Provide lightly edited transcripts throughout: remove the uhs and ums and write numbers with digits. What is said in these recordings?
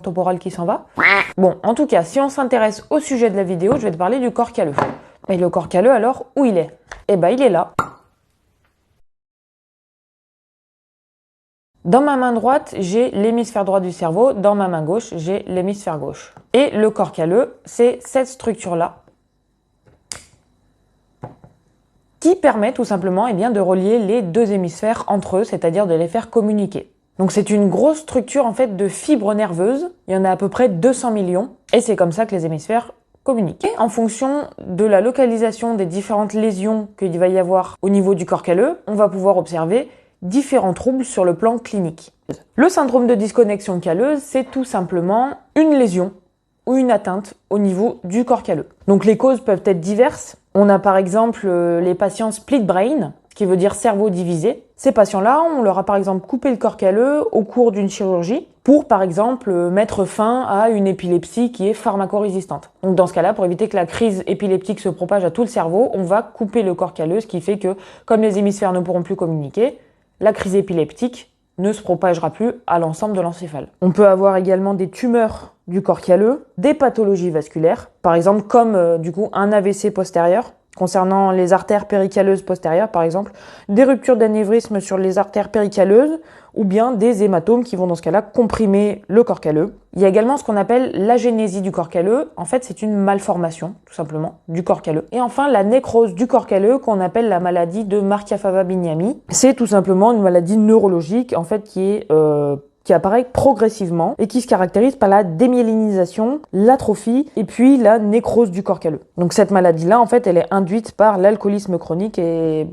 temporale qui s'en va. Bon, en tout cas, si on s'intéresse au sujet de la vidéo, je vais te parler du corps calleux. Et le corps calleux, alors, où il est? Eh ben, il est là. Dans ma main droite, j'ai l'hémisphère droit du cerveau. Dans ma main gauche, j'ai l'hémisphère gauche. Et le corps calleux, c'est cette structure-là qui permet tout simplement de relier les deux hémisphères entre eux, c'est-à-dire de les faire communiquer. Donc c'est une grosse structure en fait de fibres nerveuses, il y en a à peu près 200 millions, et c'est comme ça que les hémisphères communiquent. Et en fonction de la localisation des différentes lésions qu'il va y avoir au niveau du corps calleux, on va pouvoir observer différents troubles sur le plan clinique. Le syndrome de disconnexion calleuse, c'est tout simplement une lésion ou une atteinte au niveau du corps calleux. Donc les causes peuvent être diverses. On a par exemple les patients split brain, qui veut dire cerveau divisé. Ces patients-là, on leur a par exemple coupé le corps calleux au cours d'une chirurgie pour par exemple mettre fin à une épilepsie qui est pharmacorésistante. Donc dans ce cas-là, pour éviter que la crise épileptique se propage à tout le cerveau, on va couper le corps calleux, ce qui fait que comme les hémisphères ne pourront plus communiquer, la crise épileptique ne se propagera plus à l'ensemble de l'encéphale. On peut avoir également des tumeurs du corps calleux, des pathologies vasculaires, par exemple comme un AVC postérieur, concernant les artères péricalleuses postérieures par exemple, des ruptures d'anévrisme sur les artères péricalleuses ou bien des hématomes qui vont dans ce cas-là comprimer le corps calleux. Il y a également ce qu'on appelle l'agénésie du corps calleux. En fait, c'est une malformation, tout simplement, du corps calleux. Et enfin, la nécrose du corps calleux qu'on appelle la maladie de Markafava-Bignami. C'est tout simplement une maladie neurologique en fait qui apparaît progressivement et qui se caractérise par la démyélinisation, l'atrophie et puis la nécrose du corps calleux. Donc cette maladie-là, en fait, elle est induite par l'alcoolisme chronique et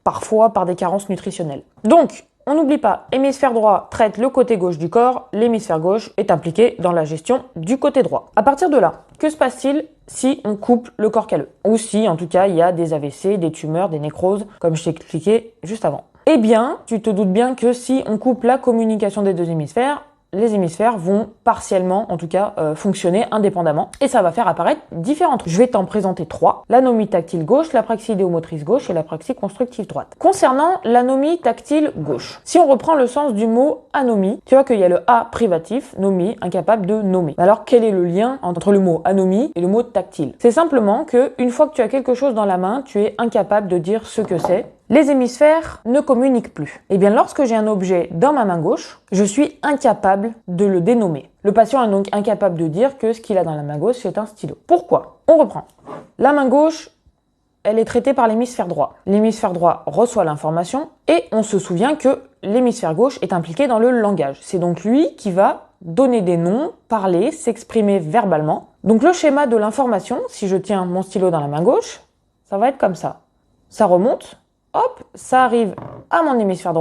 parfois par des carences nutritionnelles. Donc, on n'oublie pas, hémisphère droit traite le côté gauche du corps, l'hémisphère gauche est impliqué dans la gestion du côté droit. À partir de là, que se passe-t-il si on coupe le corps calleux? Ou si, en tout cas, il y a des AVC, des tumeurs, des nécroses, comme je t'ai expliqué juste avant. Eh bien, tu te doutes bien que si on coupe la communication des deux hémisphères, les hémisphères vont partiellement, en tout cas, fonctionner indépendamment et ça va faire apparaître différents trucs. Je vais t'en présenter 3. L'anomie tactile gauche, l'apraxie idéomotrice gauche et l'apraxie constructive droite. Concernant l'anomie tactile gauche, si on reprend le sens du mot anomie, tu vois qu'il y a le A privatif, nomie, incapable de nommer. Alors, quel est le lien entre le mot anomie et le mot tactile? C'est simplement que une fois que tu as quelque chose dans la main, tu es incapable de dire ce que c'est. Les hémisphères ne communiquent plus. Eh bien, lorsque j'ai un objet dans ma main gauche, je suis incapable de le dénommer. Le patient est donc incapable de dire que ce qu'il a dans la main gauche, c'est un stylo. Pourquoi? On reprend. La main gauche, elle est traitée par l'hémisphère droit. L'hémisphère droit reçoit l'information et on se souvient que l'hémisphère gauche est impliqué dans le langage. C'est donc lui qui va donner des noms, parler, s'exprimer verbalement. Donc le schéma de l'information, si je tiens mon stylo dans la main gauche, ça va être comme ça. Ça remonte. Hop, ça arrive à mon hémisphère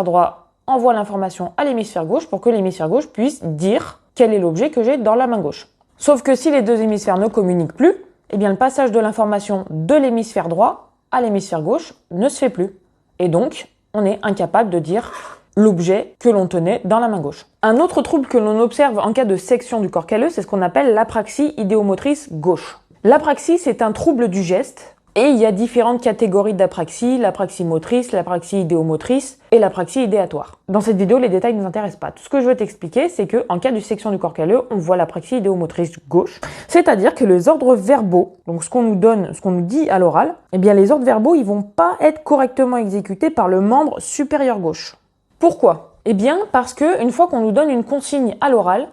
droit envoie l'information à l'hémisphère gauche pour que l'hémisphère gauche puisse dire quel est l'objet que j'ai dans la main gauche. Sauf que si les deux hémisphères ne communiquent plus, eh bien le passage de l'information de l'hémisphère droit à l'hémisphère gauche ne se fait plus. Et donc, on est incapable de dire l'objet que l'on tenait dans la main gauche. Un autre trouble que l'on observe en cas de section du corps calleux, c'est ce qu'on appelle l'apraxie idéomotrice gauche. L'apraxie, c'est un trouble du geste. Et il y a différentes catégories d'apraxie, l'apraxie motrice, l'apraxie idéomotrice et l'apraxie idéatoire. Dans cette vidéo, les détails ne nous intéressent pas. Tout ce que je veux t'expliquer, c'est que en cas de section du corps calleux, on voit l'apraxie idéomotrice gauche. C'est-à-dire que les ordres verbaux, donc ce qu'on nous donne, ce qu'on nous dit à l'oral, eh bien les ordres verbaux, ils vont pas être correctement exécutés par le membre supérieur gauche. Pourquoi? Eh bien parce que une fois qu'on nous donne une consigne à l'oral,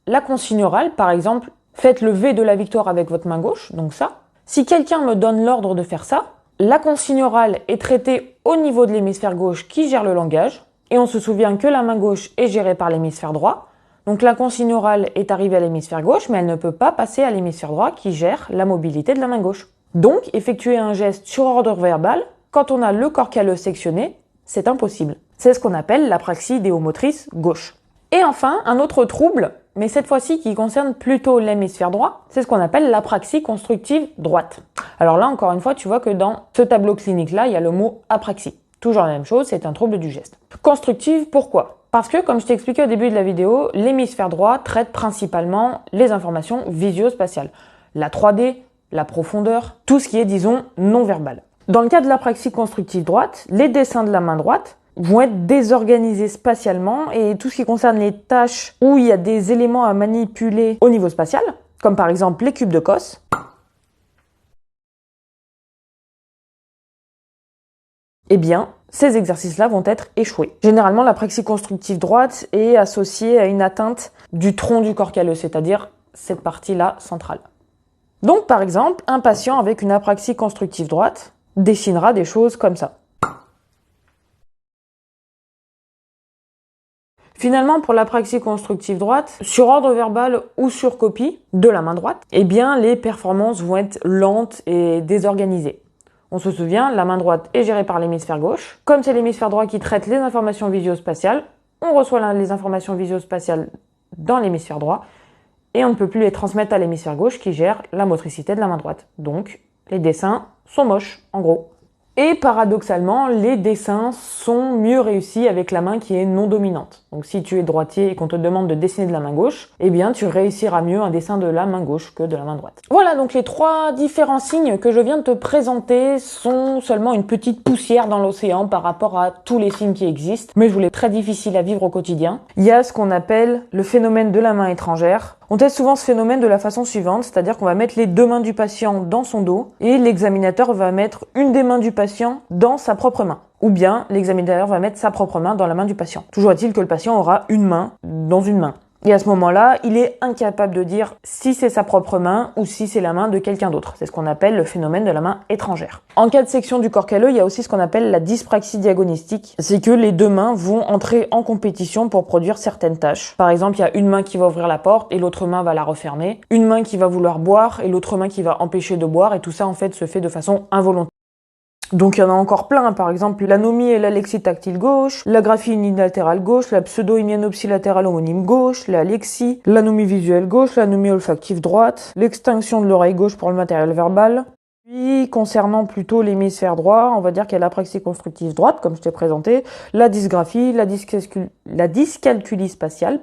la consigne orale, par exemple, faites le V de la victoire avec votre main gauche, donc ça. Si quelqu'un me donne l'ordre de faire ça, la consigne orale est traitée au niveau de l'hémisphère gauche qui gère le langage, et on se souvient que la main gauche est gérée par l'hémisphère droit, donc la consigne orale est arrivée à l'hémisphère gauche, mais elle ne peut pas passer à l'hémisphère droit qui gère la mobilité de la main gauche. Donc, effectuer un geste sur ordre verbal, quand on a le corps calleux sectionné, c'est impossible. C'est ce qu'on appelle l'apraxie idéomotrice gauche. Et enfin, un autre trouble, mais cette fois-ci qui concerne plutôt l'hémisphère droit, c'est ce qu'on appelle l'apraxie constructive droite. Alors là, encore une fois, tu vois que dans ce tableau clinique-là, il y a le mot apraxie. Toujours la même chose, c'est un trouble du geste. Constructive, pourquoi? Parce que, comme je t'ai expliqué au début de la vidéo, l'hémisphère droit traite principalement les informations visio-spatiales. La 3D, la profondeur, tout ce qui est, disons, non verbal. Dans le cas de l'apraxie constructive droite, les dessins de la main droite vont être désorganisées spatialement, et tout ce qui concerne les tâches où il y a des éléments à manipuler au niveau spatial, comme par exemple les cubes de Cos, eh bien, ces exercices-là vont être échoués. Généralement, l'apraxie constructive droite est associée à une atteinte du tronc du corps calleux, c'est-à-dire cette partie-là centrale. Donc, par exemple, un patient avec une apraxie constructive droite dessinera des choses comme ça. Finalement, pour l'apraxie constructive droite, sur ordre verbal ou sur copie de la main droite, eh bien, les performances vont être lentes et désorganisées. On se souvient, la main droite est gérée par l'hémisphère gauche. Comme c'est l'hémisphère droit qui traite les informations visio-spatiales, on reçoit les informations visio-spatiales dans l'hémisphère droit et on ne peut plus les transmettre à l'hémisphère gauche qui gère la motricité de la main droite. Donc, les dessins sont moches, en gros. Et paradoxalement, les dessins sont mieux réussis avec la main qui est non dominante. Donc si tu es droitier et qu'on te demande de dessiner de la main gauche, eh bien tu réussiras mieux un dessin de la main gauche que de la main droite. Voilà, donc les 3 différents signes que je viens de te présenter sont seulement une petite poussière dans l'océan par rapport à tous les signes qui existent, mais je vous les très difficiles à vivre au quotidien. Il y a ce qu'on appelle le phénomène de la main étrangère. On teste souvent ce phénomène de la façon suivante, c'est-à-dire qu'on va mettre les 2 mains du patient dans son dos et l'examinateur va mettre une des mains du patient dans sa propre main. Ou bien l'examinateur va mettre sa propre main dans la main du patient. Toujours est-il que le patient aura une main dans une main. Et à ce moment-là, il est incapable de dire si c'est sa propre main ou si c'est la main de quelqu'un d'autre. C'est ce qu'on appelle le phénomène de la main étrangère. En cas de section du corps calleux, il y a aussi ce qu'on appelle la dyspraxie diagonistique. C'est que les 2 mains vont entrer en compétition pour produire certaines tâches. Par exemple, il y a une main qui va ouvrir la porte et l'autre main va la refermer. Une main qui va vouloir boire et l'autre main qui va empêcher de boire. Et tout ça, en fait, se fait de façon involontaire. Donc il y en a encore plein, par exemple l'anomie et l'alexie tactile gauche, la graphie unilatérale gauche, la pseudo-hémianopsie latérale homonyme gauche, l'alexie, l'anomie visuelle gauche, l'anomie olfactive droite, l'extinction de l'oreille gauche pour le matériel verbal. Puis concernant plutôt l'hémisphère droit, on va dire qu'il y a l'apraxie constructive droite, comme je t'ai présenté, la dysgraphie, la dyscalculie spatiale,